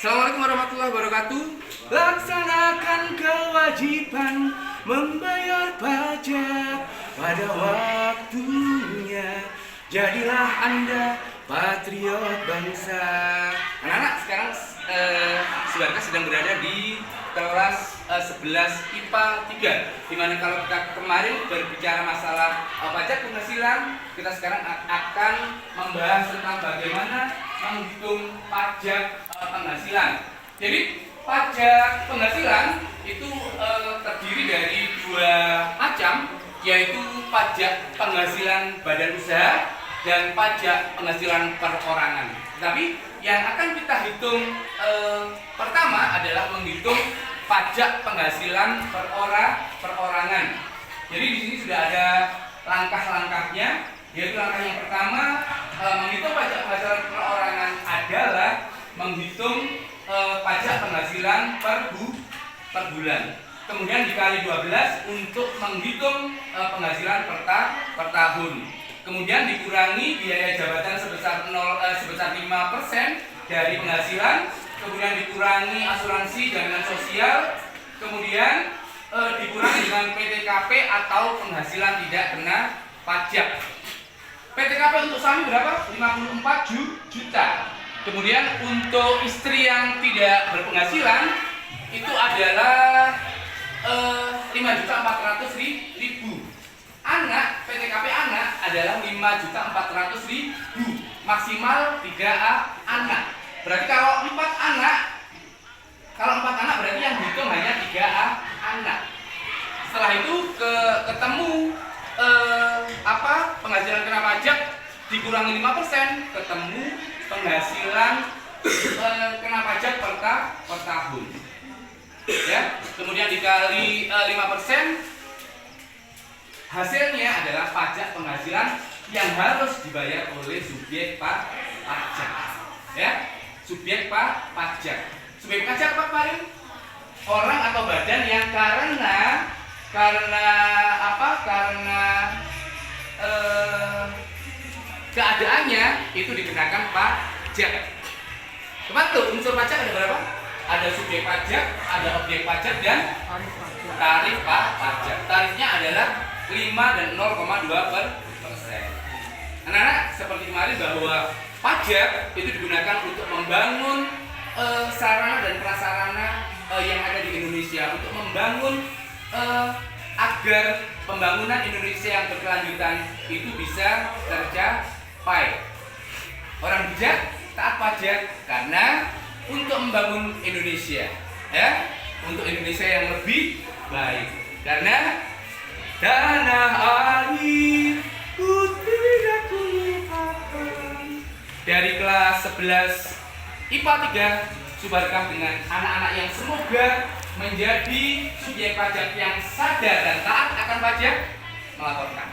Assalamualaikum warahmatullahi wabarakatuh. Laksanakan kewajiban membayar pajak pada waktunya. Jadilah Anda patriot bangsa. Anak-anak, sekarang saudara sedang berada di kelas 11 IPA 3, dimana kalau kita kemarin berbicara masalah pajak penghasilan, kita sekarang akan membahas tentang bagaimana menghitung pajak penghasilan. Jadi pajak penghasilan itu terdiri dari dua macam, yaitu pajak penghasilan badan usaha dan pajak penghasilan perorangan. Tapi yang akan kita hitung pertama adalah menghitung pajak penghasilan perorangan. Jadi di sini sudah ada langkah-langkahnya, yaitu langkah yang pertama menghitung pajak penghasilan perorangan adalah menghitung pajak penghasilan per bulan. Kemudian dikali 12 untuk menghitung penghasilan per tahun. Kemudian dikurangi biaya jabatan sebesar 5% dari penghasilan. Kemudian dikurangi asuransi jaminan sosial. Kemudian dikurangi dengan PTKP atau penghasilan tidak kena pajak. PTKP untuk suami berapa? 54 juta. Kemudian untuk istri yang tidak berpenghasilan itu adalah 5.400.000. Anak, PTKP anak adalah 5.400.000, maksimal 3 anak. Berarti kalau 4 anak berarti yang dihitung hanya 3 anak. Setelah itu ketemu penghasilan kena pajak dikurangi 5%, ketemu penghasilan kena pajak per tahun. Ya, kemudian dikali 5%, hasilnya adalah pajak penghasilan yang harus dibayar oleh subjek pajak. Ya, subjek pajak. Subjek pajak apa kemarin? Orang atau badan yang karena keadaannya itu dikenakan pajak. Kemarin tuh unsur pajak ada berapa? Ada subjek pajak, ada objek pajak, dan tarif pajak. Tarifnya adalah 5 dan 0,2%. Anak-anak, seperti kemarin bahwa pajak itu digunakan untuk membangun sarana dan prasarana yang ada di Indonesia, untuk membangun agar pembangunan Indonesia yang berkelanjutan itu bisa tercapai. Orang bijak taat pajak karena untuk membangun Indonesia, ya, untuk Indonesia yang lebih baik. Karena tanah air ku tidak lupakan. Dari kelas 11 IPA 3, Subarkah dengan anak-anak yang semoga menjadi subjek pajak yang sadar dan taat akan pajak melaporkan.